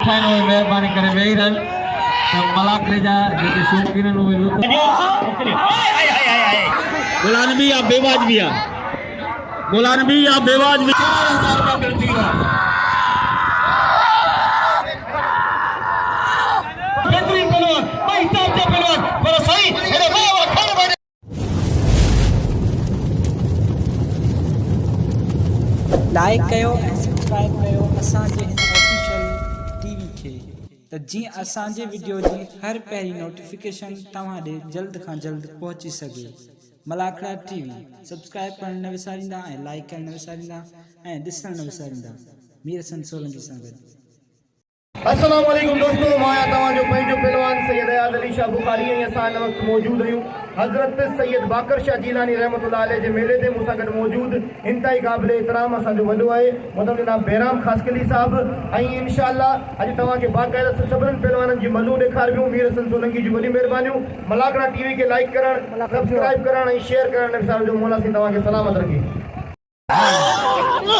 ठाहिनि उहे महिरबानी करे वेही रहनि त मलाखड़े जा जेके शौक़ीन आहिनि उहे गुलानबी या बेवाजबी आहे गुलानबी या बेवाजबी 4000 रुपया मिलती आहे बेहतरीन पहलवान महिताब जा पहलवान पर सही अरे वाह वाह खड़ बैठे लाइक कयो ऐं सब्सक्राइब कयो असांजे हिन ऑफिशियल टीवी खे त जीअं असांजे वीडियो जी हर पहिरीं नोटिफिकेशन तव्हां ॾे जल्द खां जल्द पहुची सघे मलाखड़ा टीवी सब्सक्राइब करणु न विसारींदा ऐं लाइक करणु न विसारींदा ऐं ॾिसणु न विसारींदा मीर हसन सोलंकी सां गॾु। अस्सलाम वालेकुम दोस्तों माया तवाजो पंहिंजो पहलवान सैयद अयाद अली शाह बुखारी ऐं असां हिन वक़्तु मौजूद आहियूं हज़रत सैयद बाकर शाह जीलानी रहमतुल्लाह अलैह जे मेले ते मूंसां गॾु मौजूद इंतहाई क़ाबिल एहतराम असांजो वॾो आहे मतिलबु जनाब बहिराम ख़ासकली साहब ऐं इंशाअल्लाह अॼु तव्हांखे बाक़ाइदा सभिनीनि पहलवाननि जी मलूं ॾेखारियूं मीर हसन सोलंकी जी वॾी महिरबानियूं मलाखड़ा टीवी खे लाइक करणु सब्सक्राइब करणु ऐं शेयर करणु न विसारिजो मौला साईं तव्हांखे सलामत रखे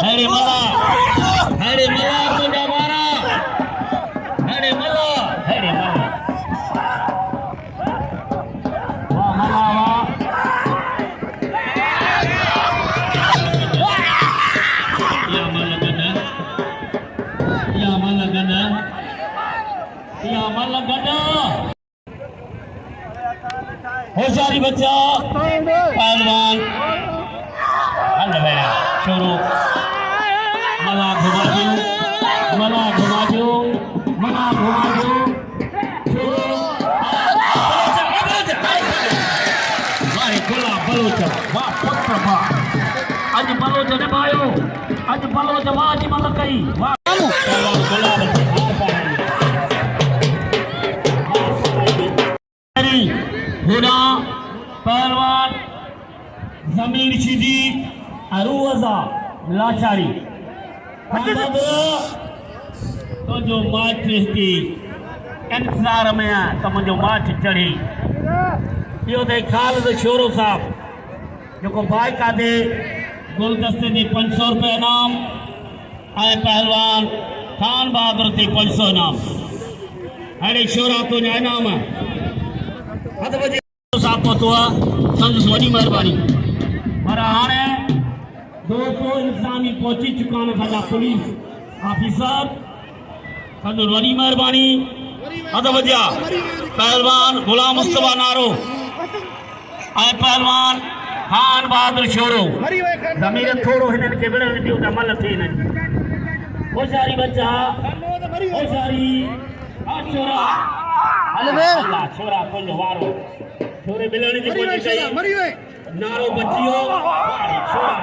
हरे मला तुंहिंजा वारा हरे मला वाह मला वाह या मल गन होशियारी बच्चा पहलवान हल भैया शुरू मला घुमा दो अज बलोच ने भायो अज बलोच वाह जी मल कई वाह हुना पहलवान जमीन शिदी अरूजा लाचारी तो जो माठ की इंतजार में तो मुझे माठ चढ़ी यो थे खालिद शोरो साहब जो बाइक आदे गुलदस्ते दे 500 रुपये इनाम आए पहलवान खान बहादुर ते 500 इनाम अरे शोरा तो इनाम हद बजे साहब पहुतो संदस वही मेहरबानी पर हाणे दोस्तों इंसानी पहुंची चुका है साडा पुलिस ऑफिसर संदस वही मेहरबानी हद बजा पहलवान गुलाम मुस्तफा नारो आए पहलवान खान बहादुर शोरो जमीन थोड़ो हिनन के बड़े दियो त मल थी न होशियारी बच्चा होशियारी आ छोरा हल बे अल्लाह छोरा कोई वारो छोरे मिलण जी कोशिश कई नारो बचियो छोरा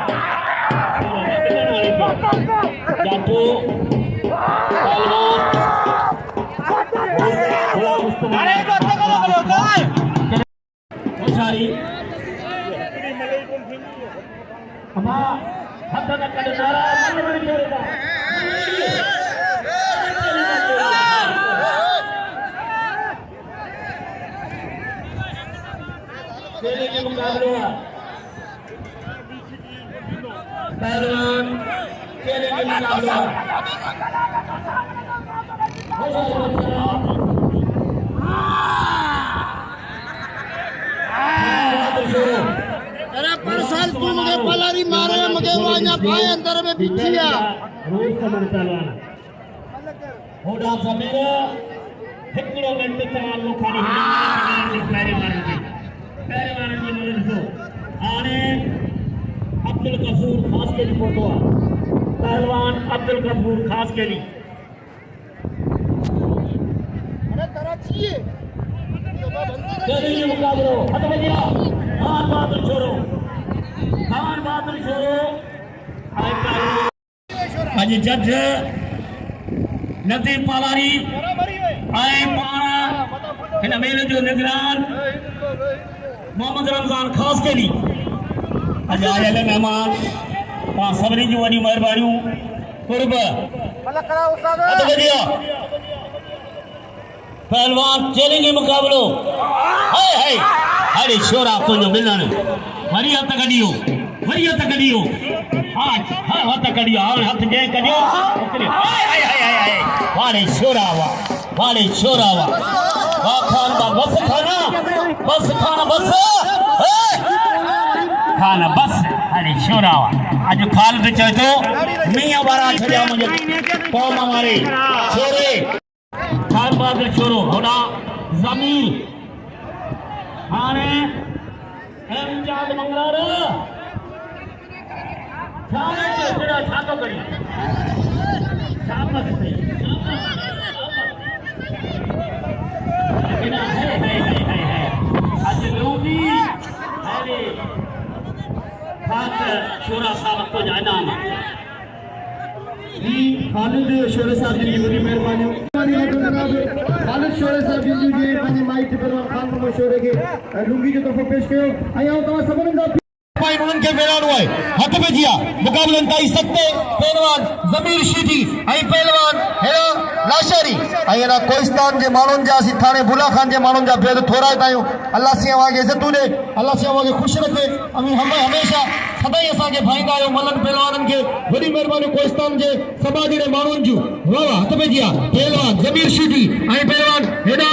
मिलण वाली जातो पहलवान गुलाम मुस्तफा होशियारी अम्मा हद न कर नारा मन में जोड़दा खेलने के मुकाबला पहलवान खेलने के मुकाबला अरे पर साल तू मुझे पलारी मारे मुझे वाजा पाए अंदर में बिछिया रोज कमर पहलवान होड़ा समेरा हिकड़ो मिनट तमाम लोखानी हिलाने पहलवान जी मदद सो आने अब्दुल गफूर खास के लिए फोटो पहलवान अब्दुल गफूर खास के लिए अरे तरह चाहिए खेलेंगे मुकाबलो हद बजिया खान बहादुर छोरो आज जज नदीम पालारी आए पाना इन मेले जो निगरान मोहम्मद रमजान खास के लिए आज आए मेहमान पां सभी जो वही मेहरबानियों कुर्ब हद बजिया पहलवान चलेंगे मुकाबलो हाय हाय अरे शोरा तो जो मिलन वरी हथ कढियो हां हथ कढियो हां हथ जे कढियो हाय हाय हाय हाय वाले छोरा वाह खान बस खाना बस खाना बस अरे छोरा आज खालिद चए तो मियां वारा छड़िया मुझे कौम वारे छोरे खान बहादुर छोरो होना जमीर हाने एमजाद मंगलार छाने छड़ा छातो करी शाबाश है आज लोगी अरे खास छोरा साहब को जाना खालिद शोरे साहब जी बड़ी मेहरबानी खालिद शोरे साहब जी जे पंहिंजे माइट परवान खान को शोरे के लुंगी जो तोहफ़ो पेश कयो ऐं आउं तव्हां सभिनी जा भाई उन्हनि खे वेराणो आहे हथ में जिया मुक़ाबलनि ताईं सते पहलवान ज़मीर शीदी ऐं पहलवान हेड़ा लाशारी ऐं हेड़ा कोहिस्तान जे माण्हुनि जा असीं थाणे बुला खान जे माण्हुनि जा भेद थोराए था आहियूं अल्लाह सिंह वागे इज़तूं ॾे अल्लाह सिंह वागे ख़ुशि रखे हमेशह सदाई असांखे भाईंदा आहियो मलनि पहलवाननि खे वॾी महिरबानी कोहिस्तान जे सभा जहिड़े माण्हुनि जूं वाह हथ में जिया पहलवान ज़मीर शीदी ऐं पहलवान हेड़ा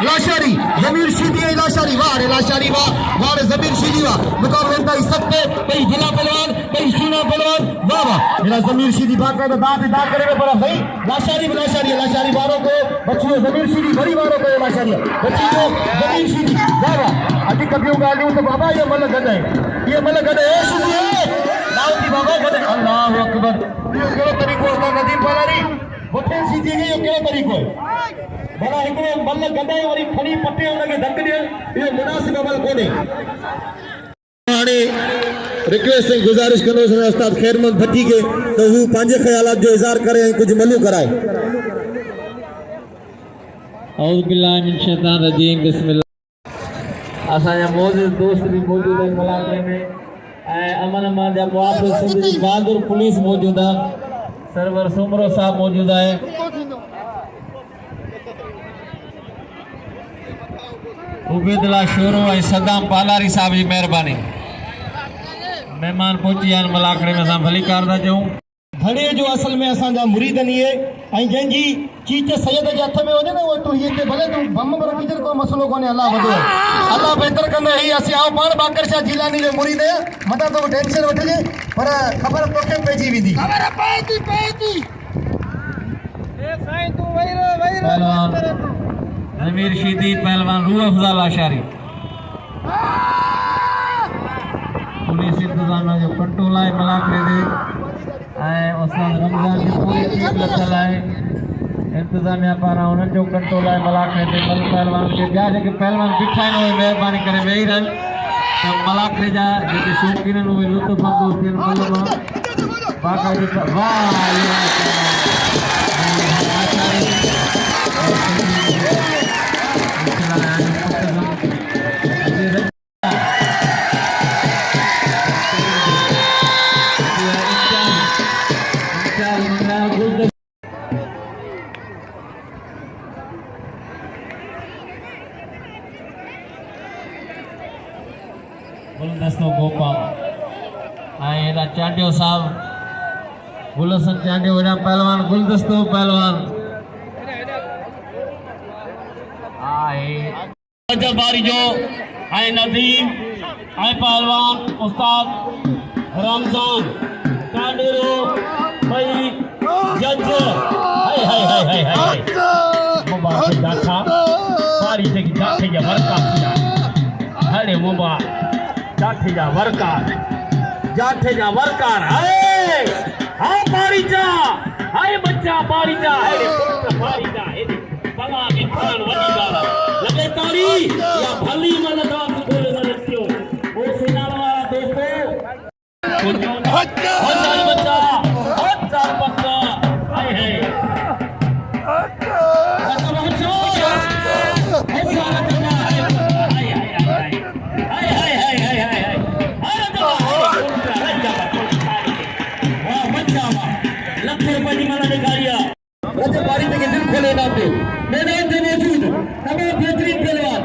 लाशारी ज़मीर शीदी ऐं लाशारी वाह रे लाशारी वाह रे ज़मीर शीदी वाह मुक़ाबलनि ताईं सते भाई भला पहलवान भाई सीना पहलवान वाह मेरा ज़मीर शीदी बाकायदा दांत करे में पड़ा भाई लाशारी वारों को बच्चियों ज़मीर शीदी बड़ी वारों को लाशारी बच्चियों ज़मीर शीदी वाह अॼु कबियूं ॻाल्हियूं त बाबा ये मल गॾे ए शीदी दाऊदी बाबा गॾे अल्लाहु अकबर इहो कहिड़ो तरीक़ो आहे नदीम पालारी वठे शीदी जो कहिड़ो तरीक़ो भला हिकिड़ो मल गॾे वरी खणी पटे हुनखे धक ॾियण इहो मुनासिब अमल कोन्हे रिक्वेस्ट से गुजारिश करो उस्ताद खैरमंद भट्टी के तो वो पंहिंजे ख्यालात जो इज़हार करे कुछ मलू कराए औज़ु बिल्लाहि मिन शैतानिर रजीम बिस्मिल्लाह असांजा मौजूद दोस्त भी मौजूद हैं मुलाक़े में अमन अमान जा मुआफ़िज़ सिंध बहादुर पुलिस मौजूद है सरवर सुमरो साहब मौजूद है उबैदुल्ला शोरो ऐं सदाम पालारी साहब जी मेहरबानी मेहमान पहुची आहिनि मुलाक़े में असां भली कार था चऊं घणे जो असल में असांजा मुरीदनि इहे ऐं जंहिंजी चीच सैयद जे हथ में हुजे न उहो तूं हीअ के भले तूं बम पर कीचड़ को मसलो कोन्हे अलाह वधो अलाह बहितर कंदो ही असीं आऊं पाण बाकर शाह जिलानी जो मुरीद आहियां मथां तो टेंशन वठिजे पर ख़बर तोखे पइजी वेंदी पहलवान ज़मीर शीदी पहलवान रूह अफ़ज़ल आशारी पुलिस इंतज़ामिया जो कंट्रोल आहे मुलाक़े ते ऐं उस्ताद रमज़ान जी पूरी टीम लथल आहे इंतज़ामिया पारां उन्हनि जो कंट्रोल आहे मुलाक़े ते मल पहलवान खे ॿिया जेके पहलवान बीठा आहिनि उहे महिरबानी करे वेही रहनि त मुलाक़े जा जेके शौक़ीन आहिनि उहे लुत्फ़ अंदोज़ थियनि मल मां बाक़ाइदा गुलदस्तो गोपाल ऐं चांडियो साहब गुलसन चांडियो हेॾा पहलवान गुलदस्तो पहलवान बारी जो ऐं नदीम ऐं पहलवान उस्ताद रमज़ान चांडियो भई जज हाय मुबारक जाठा बारी जेकी जाठे जा वर्का हले मुबारक जाठे जा वर्कार हाय बारी जा हाय बच्चा बारी जा हेड़े पुट बारी जा हेड़े बला के खान वडी गाला लगे तारी या भली मन दास बोले न रखियो ओ सेना वाला दोस्तो बच्चा पक्का हाय बारी में दिल खोले नाते मैदान में मौजूद तमाम बेहतरीन पहलवान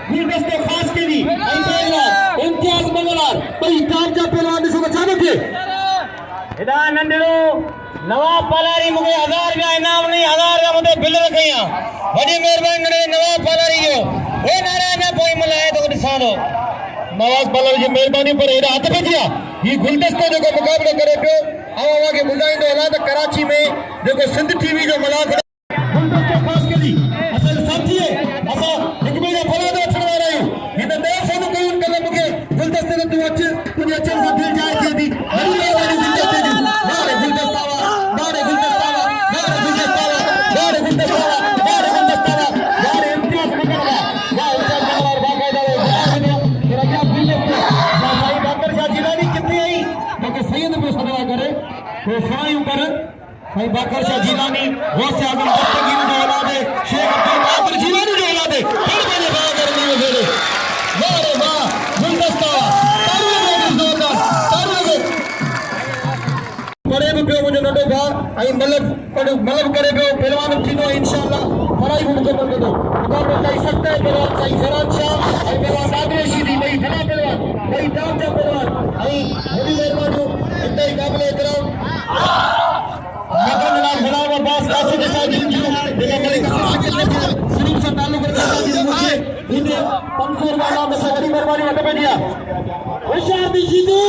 गुलदस्तो खास के लिए पहलवान इम्तियाज मंगलार भाई कामजा पहलवान से बचाने के हिदायत नंढड़ो नवाब पालारी मुझे 1000 रुपया इनाम नहीं 1000 रुपया मुझे बिल रखिया बड़ी मेहरबानी नड़े नवाब पालारी जो वो नारे में कोई मिलाए तो दिखा दो नवाब पालारी जी मेहरबानी पर एड़ा हाथ भेजिया ये गुलदस्ते जो मुकाबलो करे पियो आवा के बुधाइंदो हालात कराची में जो सिंध टीवी जो मलाक गुलदस्ते खास करी असल साथी है असा एक मेरा फलादा अचण वाला आहियूं हिन ॾह फोन कयूं कल मूंखे गुलदस्ते ते तूं अच तुंहिंजे अचण सां दिलि जाए थिए थी हरी वाली गुलदस्ते जी नारे गुलदस्ता वा नारे गुलदस्ता वा नारे गुलदस्ता वा नारे गुलदस्ता वा नारे गुलदस्ता वा नारे इम्तियाज नगर वा वाह इम्तियाज नगर और बाकायदा तेरा क्या गुलदस्ते भाई बाकर शाह जिलानी कितनी आई क्योंकि सैयद पे सदवा करे तो सवायूं कर भाई बाकर शाह जिलानी गौसे आजम दस्तगीर जो औलाद है शेख अब्दुल कादिर जिलानी जो औलाद है फिर मैंने बात करनी है फिर वाह रे वाह गुलदस्ता पढ़े भी पियो मुझे नंढो भाउ ऐं मलब करे पियो पहलवान थींदो इंशाअल्लाह पढ़ाई भी मुकम्मल कंदो मुक़ाबिलो ॾेई सघंदा आहिनि पहलवान साईं फराज शाह ऐं पहलवान दादू रशीदी ॿई घणा पहलवान ॿई टॉप जा पहलवान ऐं वॾी महिरबानियूं इंतहाई क़ाबिल एतिराम मदन जनाब गुलाम अब्बास कासिम साहिब जूं जेका मलिक सिरीफ सां तालुक़ रखंदा आहिनि मुझे इन 500 रुपया नाम सां वॾी महिरबानी वटि पइजी आहे होशियार दी जीदी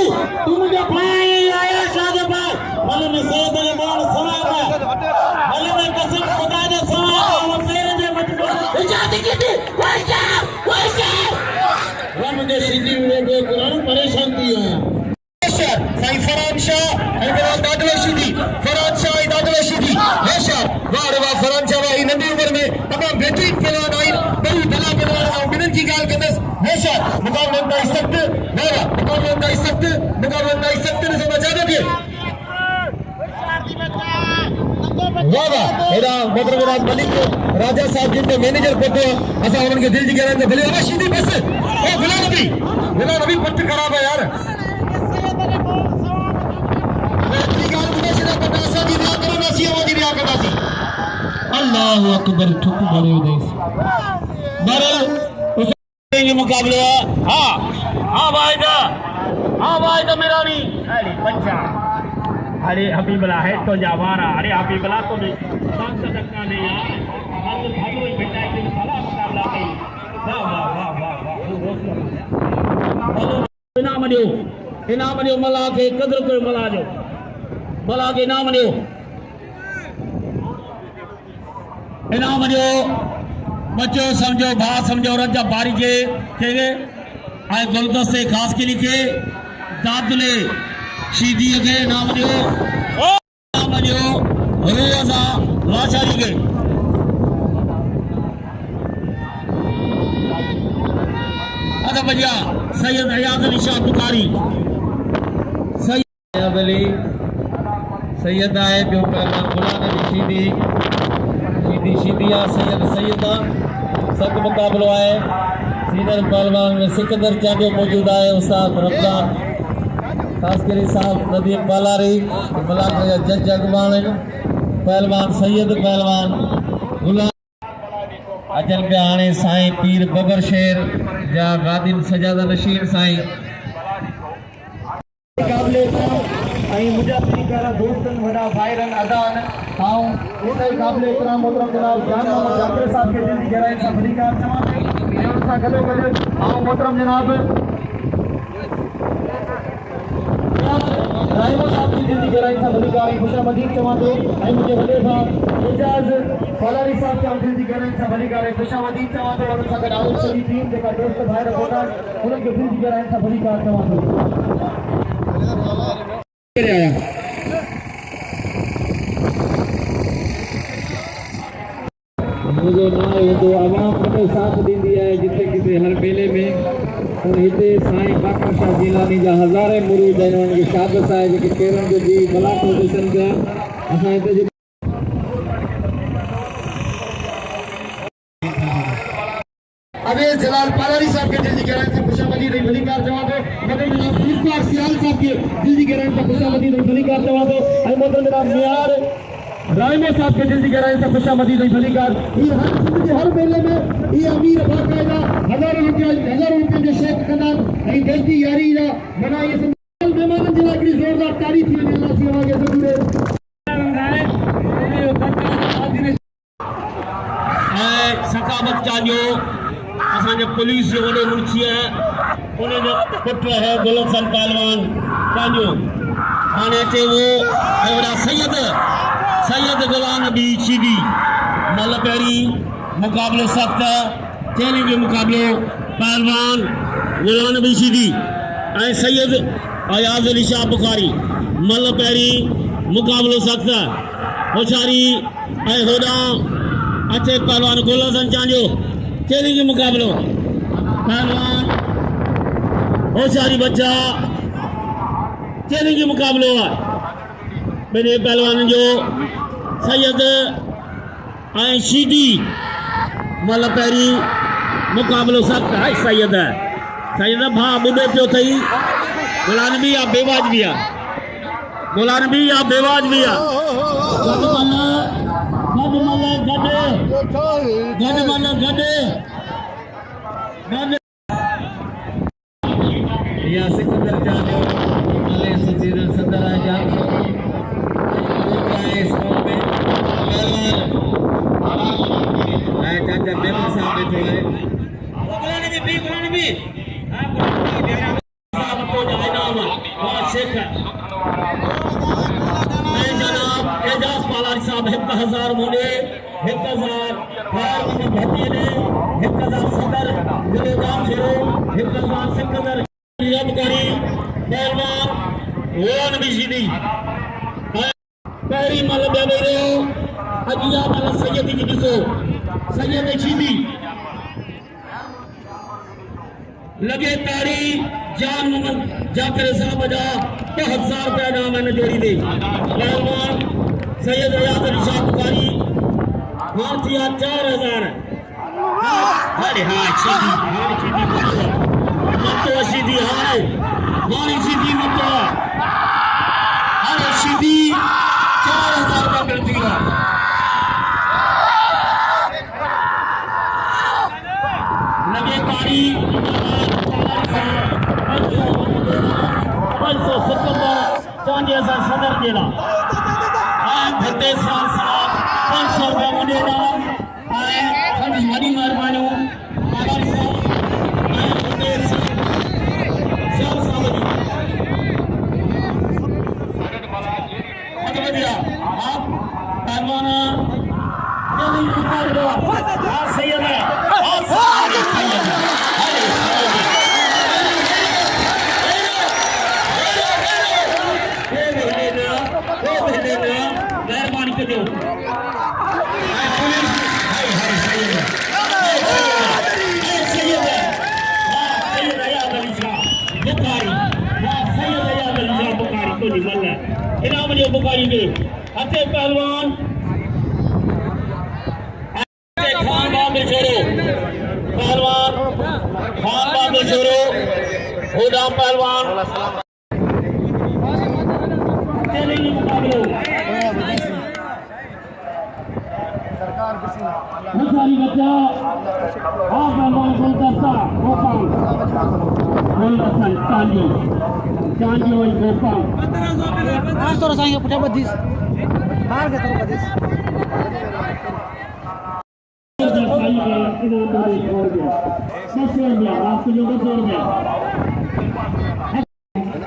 तू मुझे भाई आया शादी भाई भले में सैयद ने मान सवाब भले में कसम खुदा ने सवाब और तेरे ने मत होशियार दी जीदी होशियार मुझे सीधी में कुरान परेशान थी है होशियार साईं फराज शाह ऐं मेरा दादू रशीदी फराज शाह ऐं दादू रशीदी होशियार वाह रे वाह फराज शाह भाई नंढी उम्र में तमाम बेहतरीन पहलवान आई ॿई दला पहलवान ऐं ॿिन्हिनि जी ॻाल्हि कंदसि होशियार मुक़ाबिलो ॾेई सख़्तु वाह मुक़ाबिलो ॾेई सख़्तु मुक़ाबिलो ॾेई सख़्तु ॾिसो मज़ा थिए वाह वाह हेॾा मोहतरम मलिक राजा साहब जिन जो मैनेजर पहुतो असां हुननि खे दिलि जी गहराइनि भले बाबा शीदी बस ओ गुलाम नबी पट ख़राब है यार अल्लाह अकबर ठुक बड़े बहरहाल मुकाबले हाँ भाई तो मेरा भी अरे बच्चा अरे हबीबला है तो जावारा अरे हबीबला तो धक्का नहीं यार हम भागो बेटा के भला मुकाबला कई वाह इनाम दियो मला के कदर कयो मला के इनाम दियो बच्चो समझो भा समझो रजा बारी के थे आए गुलदस्ते खास के लिखे दादले शीदी के नाम दियो रोजा लाचारी के अदा भैया सैयद हयात अली शाह बुखारी सैयद अली सैयद आए जो पहलवान गुलाम अली शीदिया सैयदा सक मुकाबलो है सीनियर पहलवान में सिकंदर चांडो मौजूद है उस्ताद रमजान खास करे साहब नदीम पालारी मलाक जा जज अगवान पहलवान सैयद पहलवान गुलाम अजल पे आने साईं पीर बबर शेर जा गादिन सजादा नशीन साईं काबिले आई मुजाफरी करा दोस्तन वडा भाईरन अदान आऊं उनके काबिले इकराम मोहतरम जनाब जान मोहम्मद जाकिर साहब के दिल की गहराई से बड़ीकार चवा और सा गले गले आऊं मोहतरम जनाब राइमो साहब की दिल की गहराई से बड़ीकार खुशामदीद चवा दो आई मुझे वडे भाई एजाज फलारी साहब के दिल की गहराई से बड़ीकार खुशामदीद चवा दो और सा गडाउल सभी टीम जेका दोस्त भाई रखोदा उनके दिल की गहराई से बड़ीकार चवा दो मुझे ना तो आवाम के साथ दी है जिथे किथे हर मेले में और हिते साईं बाकर शाह जिलानी जा हज़ारे मुरीद आहिनि उन्हनि खे शाबत आहे जेके पेरनि जो बि मलाको ॾिसनि पिया असां हिते अवेश जलाल पालारी साहब के दिल की गहराई से खुशामदीद रही मलिकार जवाब दो मदन जनाब पुष्पा सियाल साहब के दिल की गहराई से खुशामदीद रही मलिकार जवाब दो आई मदन जनाब मियार राइमो साहब के दिल की गहराई से खुशामदीद रही मलिकार ये हर सिंध के हर मेले में ये अमीर बाकायदा हज़ारों रुपये जो शेख कनान आई दोस्ती यारी जा मना ये मेहमान जिला की जोरदार तारीफ थी अल्लाह से आगे जरूर सकावत चांजो असांजे पुलिस जो वॾो मुंशी है उनजो पुटु है गुल हसन पहलवान चांजो हाणे अचे वो एवड़ा सैयद गुलाम नबी शीदी मल पहिरीं मुक़ाबिलो सख़्त चैलेंज जो मुक़ाबिलो पहलवान गुलाम नबी शीदी ऐं सैयद अयाज़ अली शाह बुखारी मल पहिरीं मुक़ाबिलो सख़्त होशियारी ऐं होॾां अचे पहलवान गुल हसन चांजो चैलेंज जो मुक़ाबिलो पहलवान होशियारी बच्चा चैलेंज जो मुक़ाबिलो आहे ॿिन्ही पहलवाननि जो सैयद ऐं शीदी मल पहिरीं मुक़ाबिलो सख़्त आहे सैयद भाउ ॿुॾो पियो अथई गुलाम नबी आहे बेवाजबी आहे गुलाम नबी आहे बेवाजबी आहे गॾु या सिकंदर चांजो अले सजीर सदर आजाद है स्कोर में पहलवान चाचा मेमन साहब बैठे हैं गुलाम नबी साहब तो इनाम और शेख मैं जनाब एजाज पालारी साहब 1000 मोने 1000 फायर भत्ती ने 1000 सदर गुलदाम शेरो 1000 सिकंदर रब करी पहलवान गुलाम नबी शीदी पहिरीं मल बेबेरो अजिया मल सैयद जी ॾिसो सैयद शीदी लगे तारी जान मोहम्मद जाकर साहब जा 1000 रुपया नाम है जोड़ी दे पहलवान सैयद अयाज़ अली शाह बुखारी हाथिया 4000 अरे हाँ शीदी मतो शीदी हाय मारी शीदी मतो अरे शीदी 4000 रुपया मिलती है लगे तारी 570 चांजे सा सदर देला आए भते साल 500 रुपया मुंडेला आए खंड मनी मेहरबानी पालारी साहब आए भते साल साहब बढ़िया आप पहलवान जल्दी उतार दो हां सैयद है हां सैयद है मेहरबानी कर दो इनाम जो बुखारी में अचे पहलवान खान बाबे छोरो पहलवान खान बाबे छोरो होदा पहलवान चलेंगे मुकाबले मुसारी बच्चा हाँ पहलवान गुलदस्ता गोपाल गुलदस्ता चांदी और गोपाल आज तो रसाएंगे पुठा बदीस बाहर के तरफ बदीस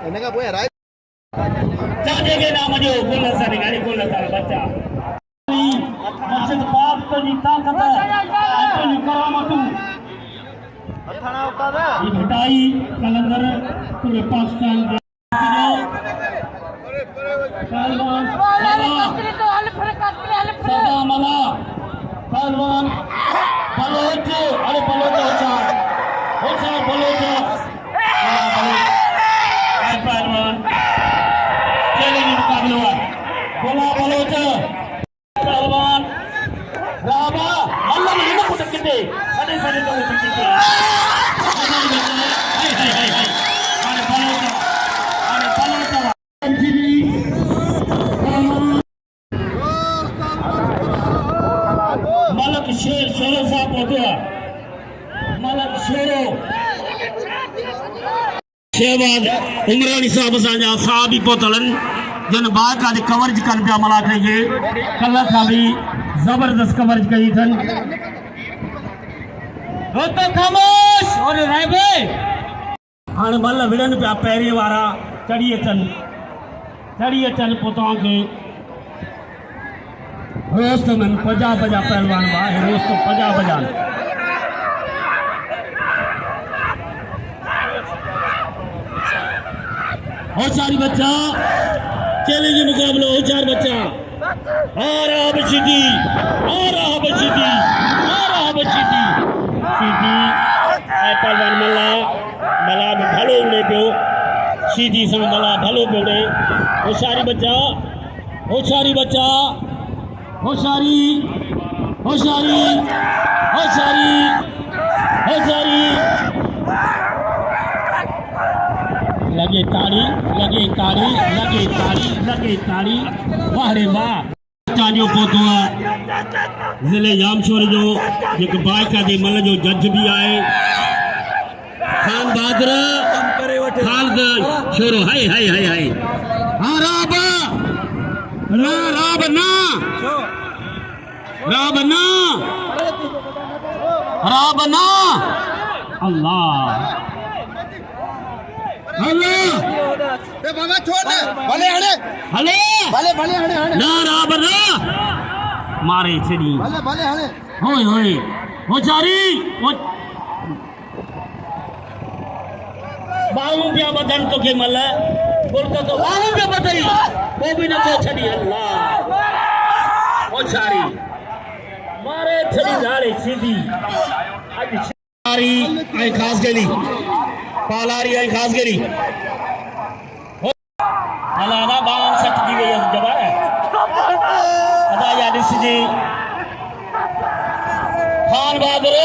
इनका बोया राय चांदे के नाम जो गुलदस्ता निकाली गुलदस्ता बच्चा मस्जिद पाक तो जी ताकत है तो करामत अथाना होता है ये घटाई कलंदर पूरे पाकिस्तान पहलवान सदा मला पहलवान बलोच अरे बलोच होचा बलोच पहलवान चैलेंज मुकाबला बोला बलोच पहलवान राबा अल्लाह ने हिम्मत किते सडे सडे तो किते मलक शेर शेरो साहब पहुंचा मलक शेरो शहबाज उमरानी साहब असांजा साहब ही पहुतलन जिन बाका दे कवरेज कर पिया मलाक जे कल खां भी जबरदस्त कवरेज कई थन दोस्तों खामोश और राइबे हाणे मल विड़न पिया पहिरीं वारा चढ़ी अचनि पोइ तव्हांखे रोस्तमन पजा पहलवान आहे रोस्त पजा होशियारी बच्चा चैलेंज मुकाबलो होशियार बच्चा और सीधी पहलवान मला भलो उड़े पियो सीधी से मला भलो पियो उड़े होशियारी बच्चा होशियारी लगे ताड़ी वाह रे वाह जो पोतो है जिले जामशोर जो जेको बाइका दे मल जो जज भी आए खान बहादुर खालिद छोरो हाय हाँ राबना अल्लाह बाबा छोड़ दे भले हणे ना राबना मारे छड़ी भले हणे होए होचारी बाहू पिया बदन तो के मल बोलतो तो बाहू पे बदई वो भी न तो छड़ी अल्लाह होचारी मारे छड़ी झाड़े सीधी आज छड़ी आई खास गेली पालारी आई खास गेली अलाना बावन सट दी वही जबा अदा या दिसजी खान बहादुर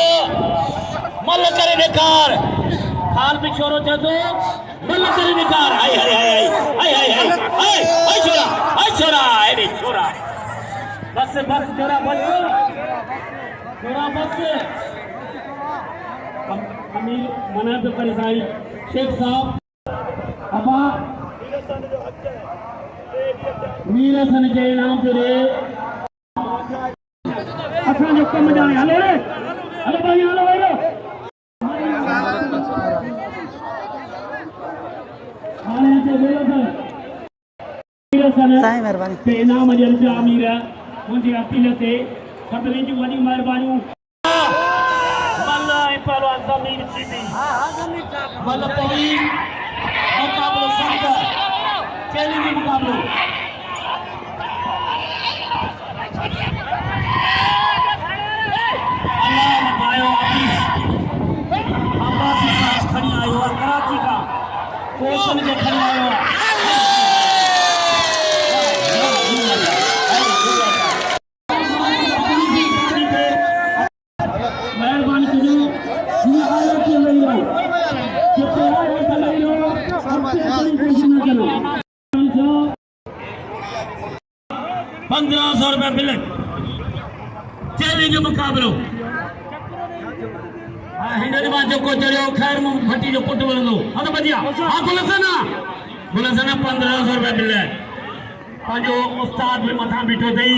मल करे बेकार खान भी छोरो चतो मल करे बेकार हाय छोरा अरे छोरा बस छोरा बस अमीर मना तो करे साईं शेख साहब अबा मीर हसन के नाम पे रे असा जो कम जाने हलो भाई हाणे जे मीर हसन साईं मेहरबानी के नाम जन पे अमीर मुंहिंजी अपील ते सभिनी जूं वॾी महिरबानियूं पहलवान जमीन सीधी मल तवील मुकाबलो संत चैलेंज मुकाबलो अल्लाह बतायो अब्बासी साहब खड़ी आयो है कराची का कोशन के खड़ी आयो है मेहरबानी करो ₹1500 बिल चैलेंज मुकाबलो हिंदे मां जेको चढ़ियो खैर भट्टी जो पुट वणंदो हथ बजिया हा गुलसन 1500 बिल पंहिंजो उस्ताद भी मथा बीठो अथई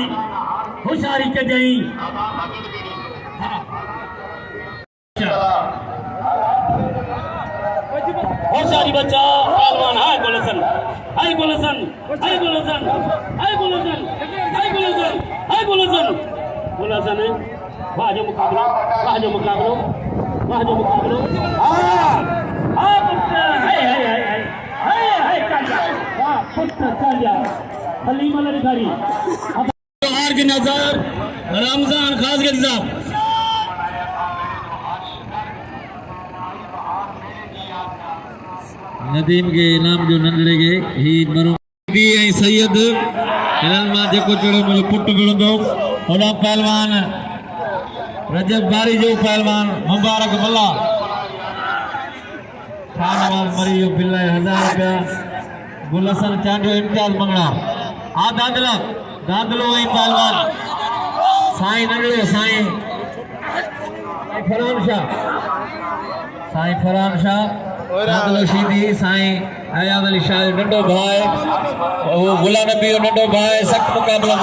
होशियारी कजई होशियारी बच्चा पहलवान हाय गुलसन वाह जो मुकाबलो हलीम अलकारी हार की नजर रमजान खास के साहब नदीम के इनाम जो नंढड़े के ही मरूदी ऐं सैयद हिननि मां जेको चढ़ो मुंहिंजो पुटु विढ़ंदो होॾां पहलवान रजब बारी जो पहलवान मुबारक मल्ला शाहनवाज़ मरी जो बिल आहे 1000 रुपया गुलसन चांडियो इम्तियाज़ मंगड़ा हा दादलो ऐं पहलवान साईं नंढड़ो साईं फरहान शाह दादलो शीदी साईं अयाद अली शाह नंढो भाई वो गुलाम नबी नंढो भाई सख्त मुकाबलो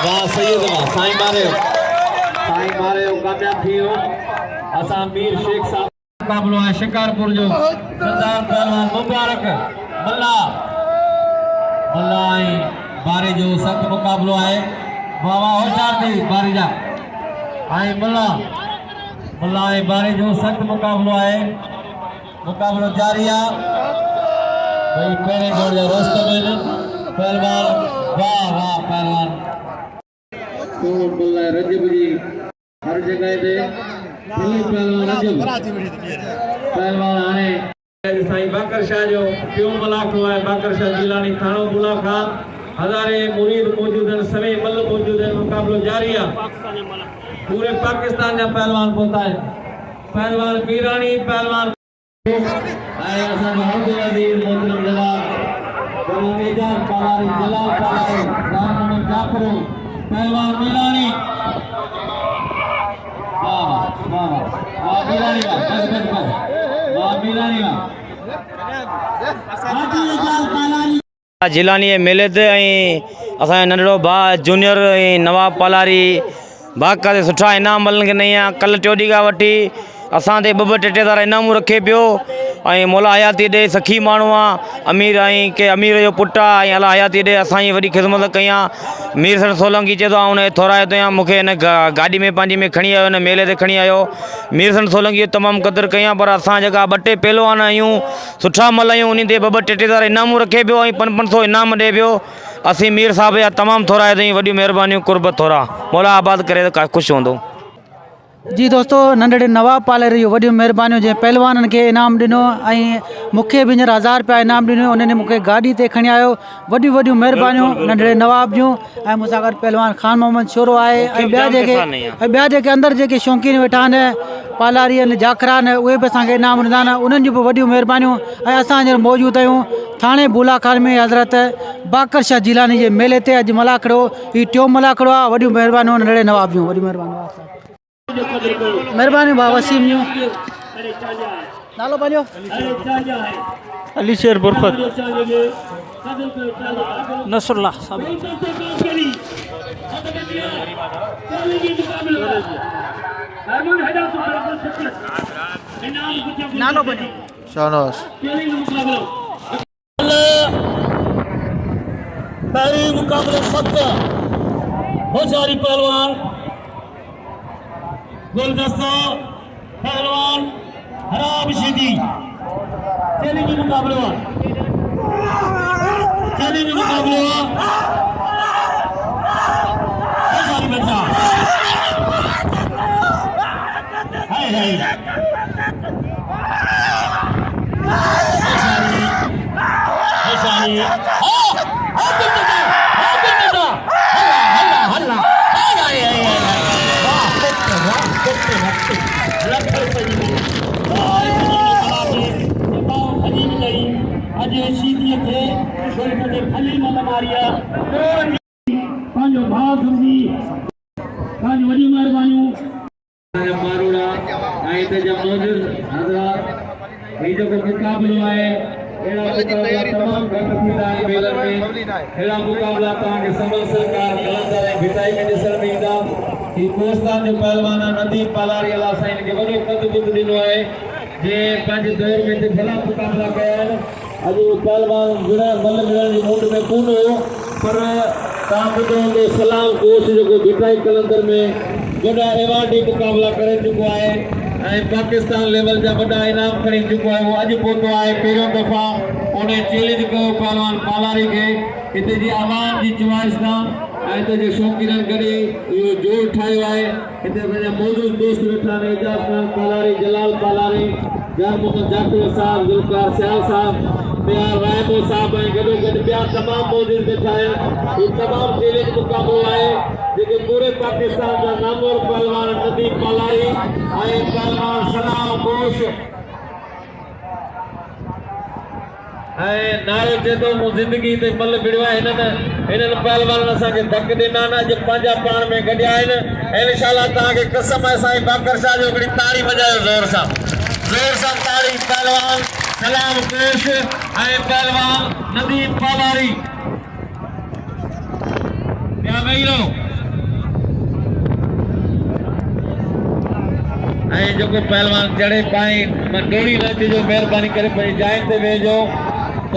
वाह सैयद साईं मारे साईं मारे कामयाब थी हो असां मीर शेख साहब मुकाबलो है शिकारपुर जो सरदार पहलवान मुबारक मल्ला मल्ला बारे जो सख्त मुकाबलो है बाबा होशियार थी बारी जा मल्ला मल्ला बारे जो सख्त मुकाबलो है मुकाबलो जारी है भाई पहले जोड़ जा रोस्तम पहलवान वाह वाह पहलवान तो मल्ला रजब जी हर जगह पे पहलवान रजब पहलवान आने साईं बाकर शाह जो प्यो मलाक है बाकर शाह जिलानी थानो बुलाखा हजारे मुरीद मौजूद हैं सभी मल्ल मौजूद हैं मुकाबलो जारी है पूरे पाकिस्तान का पहलवान होता है पहलवान मीरानी पहलवान आए असन अब्दुल अजीज मोहतरम जनाब एजाज पालारी जलाल पालारी राम मोहम्मद जाफर पहलवान मीरानी वाह वाह वाह मीरानी वाह बस बस बस वाह मीरानी वाह एजाज पालारी जिलानी मेले ते असा नंढड़ो भाउ जूनियर नवाब पालारी बाका ते सुठा इनाम मिलनि के नहीं कल टियों ॾींहुं खां वठी असां ते ॿ टे हज़ार इनामूं रखे पियो मौला हयाती ॾे सखी माण्हू आहे अमीर के अमीर जो पुटु आहे अला हयाती ॾे असांजी वॾी ख़िदमत कई आहे मीर सन सोलंकी चए थो हुन थोराए थो मूंखे हिन गाॾी में पंहिंजी में खणी आयो हिन मेले ते खणी आयो मीर सन सोलंकी तमामु क़दुरु कई आहे पर असां जेका ॿ टे पहलवान आहियूं सुठा मल आहियूं उन ते ॿ टे हज़ार इनामूं रखे पियो 500 इनाम ॾे पियो असीं मीर साहब जा तमामु थोराए अथई वॾियूं महिरबानियूं कुर्बत थोरा मौला आबाद करे त ख़ुशि हूंदो। जी दोस्तों नंढड़े नवाब पालेरी जो वॾियूं महिरबानियूं जंहिं पहलवाननि खे इनाम ॾिनो ऐं मूंखे बि हींअर 1000 रुपया इनाम ॾिनो उन्हनि मूंखे गाॾी ते खणी आयो वॾियूं वॾियूं महिरबानियूं नंढड़े नवाब जूं ऐं मूंसां गॾु पहलवान ख़ान मोहम्मद शोरो आहे ऐं ॿिया जेके अंदरि जेके शौक़ीन वेठा आहिनि पालारी आहिनि जाखरा आहिनि उहे बि असांखे इनाम ॾींदा आहिनि उन्हनि जूं बि वॾियूं महिरबानियूं ऐं असां हींअर मौजूदु आहियूं थाणे बुलाखान में हज़रत बाकर शाह जिलानी जे मेले ते अॼु मलाखड़ो हीउ टियों मलाखड़ो आहे वॾियूं महिरबानियूं नंढड़े नवाब जूं वॾियूं महिरबानियूं महिरबानी भाउ वसीम जूं नालो पंहिंजो अली शेर बुरफत नसरुल्ला साहब नालो पंहिंजो शाहनवाज पहली मुकाबले सख्त होशियारी पहलवान गुलदस्ता पहलवान हराब शिदी चैलेंज मुकाबले होशियारी बच्चा हाय हाय होशियारी पहलवान नदीम पालारी अला साईं खे वॾो कद बुध ॾिनो आहे जे पंहिंजे दौर में भला मुकाबला कया आहिनि अॼु पहलवान मल मिलण जी मूड में कोन हो पर तव्हां ॿुधो हूंदो सलाम कोच जेको भिटाई कलंदर में वॾा एवार्डी मुकाबला करे चुको आहे ऐं पाकिस्तान लेवल जा वॾा इनाम खणी चुको आहे उहो अॼु पहुतो आहे पहिरियों दफ़ा उन चैलेंज कयो पहलवान पालारी खे हिते जी आवाम जी चॉइस सां ऐं हिते जे शौक़ीननि करे इहो जोड़ ठाहियो आहे हिते पंहिंजा मौजूद दोस्त वेठा आहिनि एजाज खान पालारी जलाल पालारी जान मोहम्मद जाकिर साहब ज़ुल्फ़कार सियाल साहब ॿिया रायबो साहब ऐं गॾो गॾु ॿिया तमामु मौजूद वेठा आहिनि इहो तमामु चैलेंज मुक़ाबिलो आहे जेके पूरे पाकिस्तान जा नामवर पहलवान नदीम पालारी ऐं पहलवान सलाम घोष नारो चए थो मूं ज़िंदगी ते मल भिड़ियो आहे हिननि पहलवाननि असांखे धक ॾिना आहिनि अॼु पंहिंजा पाण में गॾिया आहिनि ऐं इंशाअल्लाह तव्हांखे कसम आहे साईं बाकर शाह जो हिकिड़ी ताड़ी वॼायो ज़ोर सां ताड़ी पहलवान सलाम घोष ऐं पहलवान नदीम पालारी ॿिया वेही रहो ऐं जेको पहलवान चढ़े पाए डोरी न ॾिजो, महिरबानी करे पंहिंजी जाइ ते वेहिजो, त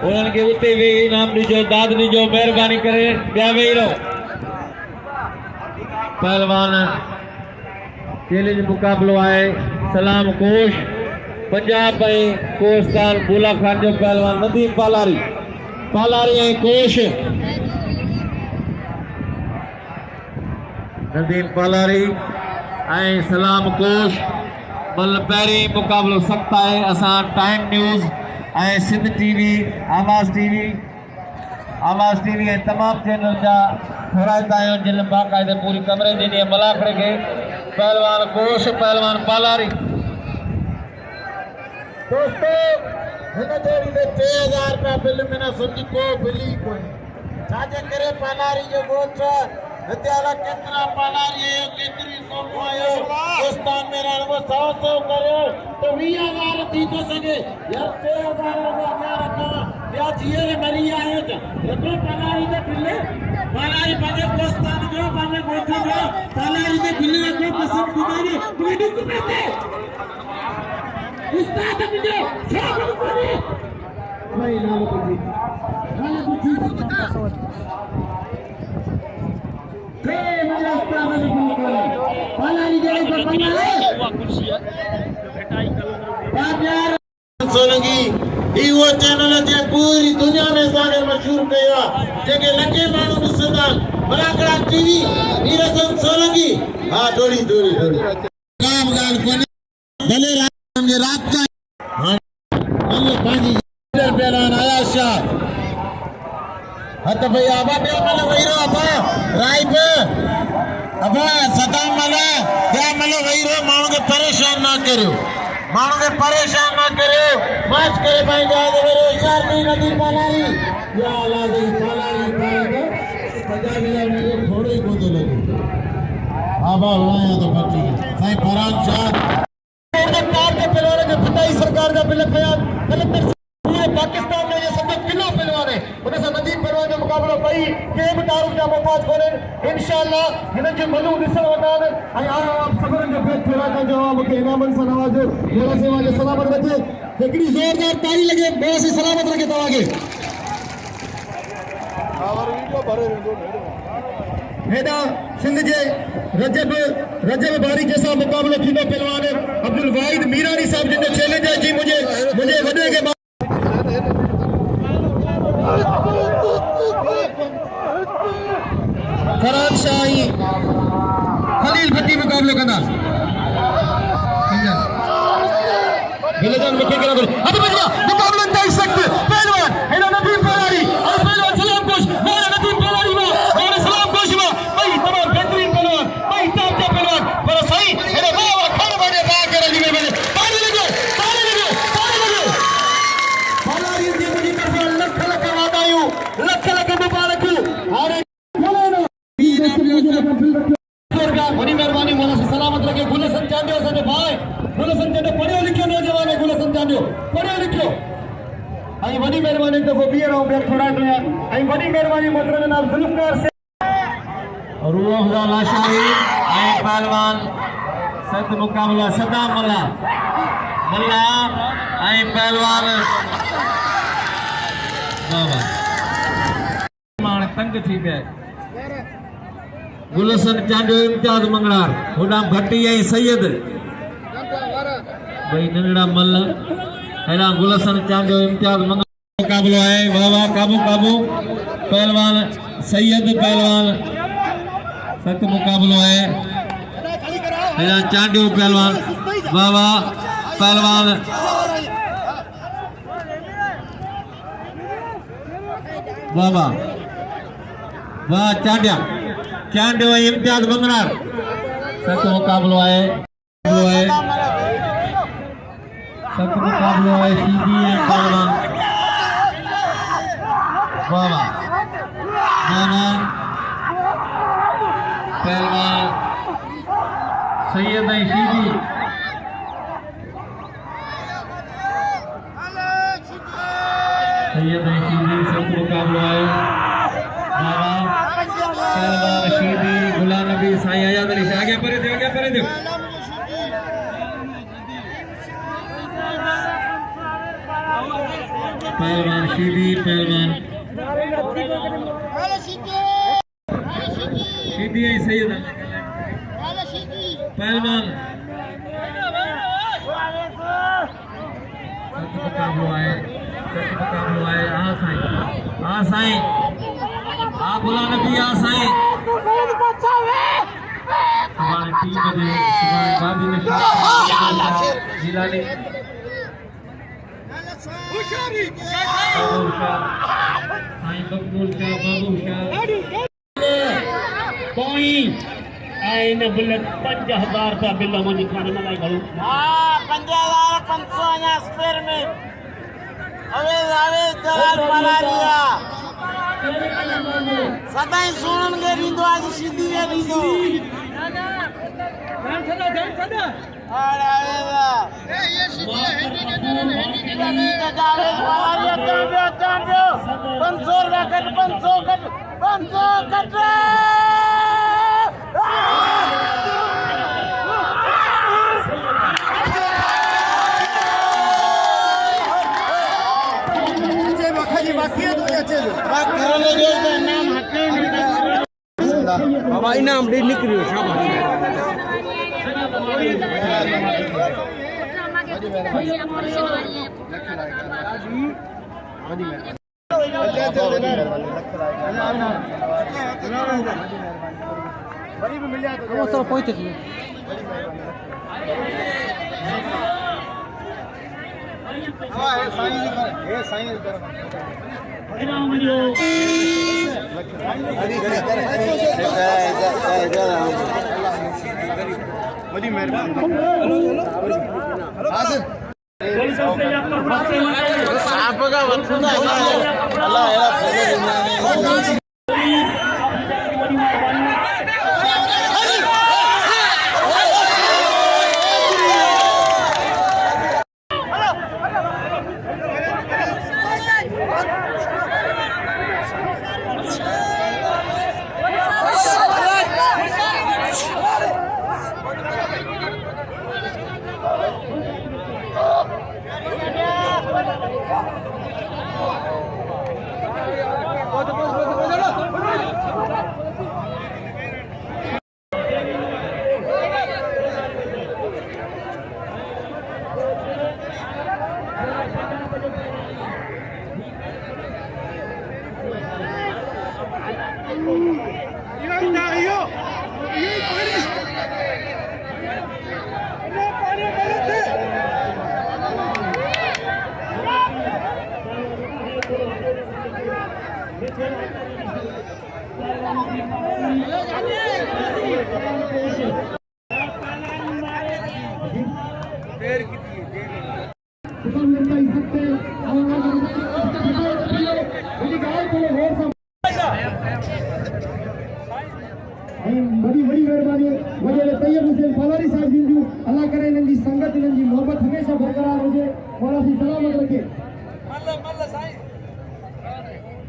उन्हनि खे उते वेही इनाम ॾिजो, दाद ॾिजो, महिरबानी करे ॿिया वेही रहो। पहलवान चैलेंज मुक़ाबिलो आहे सलाम कोश पंजाब ऐं कोस्तान बुला खान जो पहलवान नदीम पालारी ऐं कोश नदीम पालारी ऐं सलाम कोश। बल पहिरीं मुक़ाबिलो सख़्तु आहे। असां टाइम न्यूज़ ऐं सिंध टीवी आवाज़ टीवी ऐं तमामु चैनल जा घुराईंदा आहियूं, जिन बाक़ाइदे पूरी कमरे ॾिनी आहे मलाखड़े खे। पहलवान कोश पहलवान पालारी। दोस्तों हिन जोड़ी में 3000 रुपया बिल में न समझी को बिली कोई छाजे करे पालारी जो गोठ विद्यालय केतिरा पालारी आयो केतिरी कोमो आयो दोस्तान मेरा वो 100 करो तो 20000 थी तो सके यार 3000 रुपया क्या रखा या जीए रे मरी आयो तो रखो पालारी के बिल्ले पालारी बाजे दोस्तान जो बाजे गोठ जो पालारी के बिल्ले को पसंद कुदारी तुम्हें कुपते उस्ताद मुझे सब करे भाई नाम कुछ सोलंगी वो चैनल जे पूरी दुनिया में सारे मशहूर कया जेके लगे मानू ॾिसंदा मलाकड़ा टीवी नीरजन सोलंगी। हाँ डोरी काम गाल कोने भले राम जे रात का अल्लाह पाजी बेरान आया शाह हत भैया अबा बे मन वईरो अबा राई पे अबा सदा मला बे मन वईरो माण्हू के परेशान ना करियो बस करे भाई जा मेरे यार नहीं नदी पालारी या अल्लाह दी पालारी पाएगा पंजाबी में थोड़ी को दे लगे आबा बनाया तो बच्ची साईं फरान शाह सरकार के पिलवाने जो पिटाई सरकार का बिल खया कलेक्टर पूरे पाकिस्तान में ये सब किलो पिलवाने उन से नदीम पिलवान जो मुकाबलो भाई के मुताबिक जा मोहताज कोने इंशाअल्लाह हिनन जो मनु दिसण वटान आई आप सबर जो पेट थोड़ा का जवाब के इनामन से नवाजो मेरा सेवा जो सलामत रखे एकड़ी जोरदार ताली लगे बहुत ही सलामत रखे तवागे और वीडियो भरे हेदा सिंध जे रजब बारी जैसा मुकाबलो थींदो पहलवान अब्दुल वाहिद मीरानी साहब जिन चैलेंज है जी मुझे वडे के फराज शाही खलील भट्टी मुकाबलो कंदा मिलजन मुखे करा बोल अब बजा मुकाबला तय सकते पहलवान हेदा नदीम पालारी और पहलवान सलाम कोश मेरा नदीम पालारी में और सलाम कोश में भाई तमाम बेहतरीन पहलवान भाई ताजा पहलवान पर सही हेदा बाबा खान बड़े बा के रजी में ताली लगे पालारी जी मुझे तरफ लख वादायूं लख मुबारक और बड़ी मेहरबानी मौला से सलामत रखे गुलशन चांडियो से भाई गुलशन चांडियो पढ़ियो लिखियो नौजवान है गुलशन चांडियो पढ़ियो लिखियो आई बड़ी मेहरबानी तो वो भी रहो बेर थोड़ा तो आई बड़ी मेहरबानी मोहतरम जनाब जुल्फकार से रूह अफजा लाशाही आई पहलवान सत मुकाबला सदा मल्ला आई पहलवान बाबा मान तंग थी गए गुलशन चांडियो इम्तियाज मंगलार होडा भट्टी ऐं सैयद भाई नंढड़ा मल हेड़ा गुलशन चांडियो इम्तियाज मंगलार मुकाबलो है वाह वाह काबू पहलवान सैयद पहलवान सख्त मुकाबलो है हेड़ा चांडियो पहलवान वाह वाह पहलवान वाह वाह चांडियो इम्तियाज मंगलार सख्त मुकाबलो है सख्त मुकाबलो है सीधी है पहलवान वाह पहलवान सैयद है सीधी सख्त मुकाबलो है पहलवान शीदी गुलाम नबी साईं आजाद अली आगे परे दो पहलवान शीदी पहलवान शीदी है सही है पहलवान मुकाबलो है हाँ साईं आप बुला नबी हाँ साईं हमारे टीम बजे हमारे बाबी ने जिलानी बाबू शाह साईं बबूल शाह बाबू शाह कोई आइन बिल 5000 रुपया बिल मुझे खाने में लाई घणो 5500 अञा स्क्वायर में अवे दलाल पलारिया सदाई सोनन के रींदो आज सीधी के रींदो अरे आवेगा ये सीधी हैंडी के पलारिया चांपियो 500 रुपया कट 500 कट बाबा इनाम दे निकलियो शाबाश वो सब पहुंचे थे बड़ी मेहरबानी आपका बड़ी बड़ी मेहरबानी वजह तैयब हुसैन फलारी साहब जी अल्लाह करे इन्हनि जी संगत इन्हनि जी मोहब्बत हमेशा बरकरार हुजे मौला सी सलामत रखे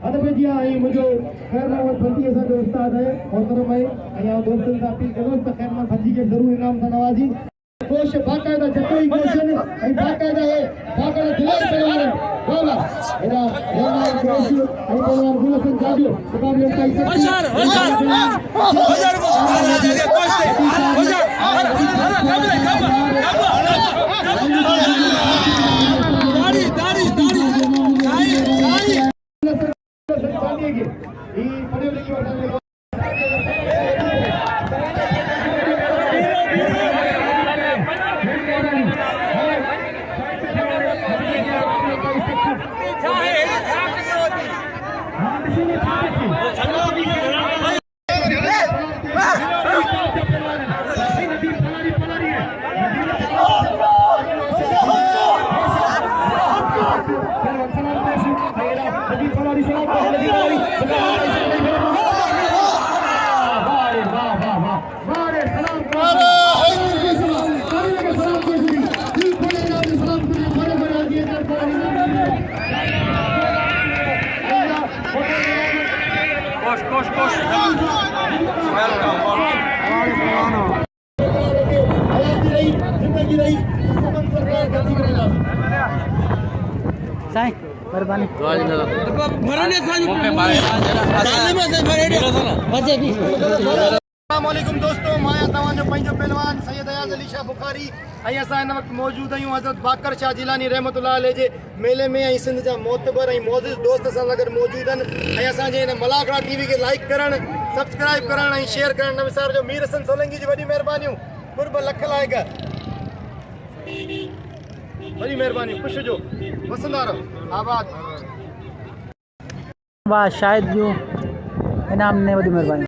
अदब जी आई मुझो खैर नवाज फंदी असा जो उस्ताद है मोहतरम है या दोस्तन साहब की करो तो खैर नवाज फंदी के जरूर इनाम से नवाजी कोश बाकायदा जतोई क्वेश्चन है बाकायदा है बाकायदा दिलाई करवाने बोला एरा रेना कोश है बोलवान गुलशन जाबियो मुकाबले का इसे होशियार साईं महिरबानी अस्सलामुअलैकुम दोस्तों, मां तव्हांजो पंहिंजो पहलवान सैयद अयाज़ अली शाह बुखारी ऐं असां हिन वक़्तु मौजूदु आहियूं हज़रत बाकर शाह जिलानी रहमतुल्लाह अलैह जे मेले में ऐं सिंध जा मोतबर ऐं मोज़िज़ दोस्त असां सां गॾु मौजूदु आहिनि ऐं असांजे हिन मलाखड़ा टीवी खे लाइक करणु सब्सक्राइब करणु ऐं शेयर करणु न विसारिजो। मीर हसन सोलंकी जी वॾी महिरबानियूं, कुर्ब लख लाइक, वॾी महिरबानियूं, ख़ुशि हुजो, वसंदा रहो, आबाद। वाह शायद जो इनाम ने वॾी महिरबानी।